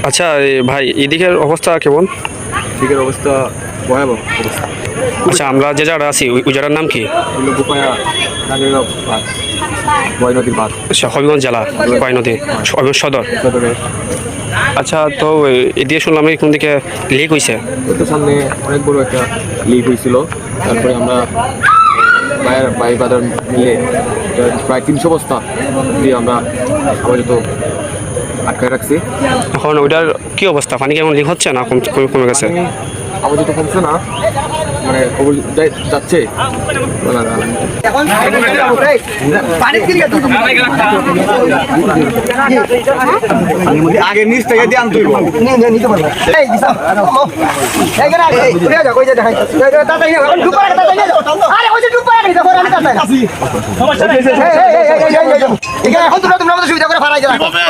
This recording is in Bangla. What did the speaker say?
আচ্ছা ভাই, এদিকের অবস্থা কেমন? দিকের অবস্থা ভয়াবহ অবস্থা। আচ্ছা, আমরা যে জায়গাটা আছি ওই জায়গার নাম কি? গোপায়া নাগেরগাঁও বাঁধ, বয় নদীর বাঁধ, আচ্ছা, হবিগঞ্জ জেলা কয় নদী, হবিগঞ্জ সদর। সদরে। আচ্ছা, তো এদিকে শুনলাম কোন দিকে লিক হয়েছে? তো সামনে অনেক বড় একটা লিক হয়েছিল। তারপরে আমরা বাই বাজার মিলে প্রায় 300 বস্তা দিয়ে আমরা আপাতত আটকায় রাখছি। এখন ওইটার কি অবস্থা? পানি কেমন লিক হচ্ছে না কমে গেছে? আপাতত কমছে না, মানে যাচ্ছে। আগে নিচ থেকে দিয়ে আনতে নিতে পারবো।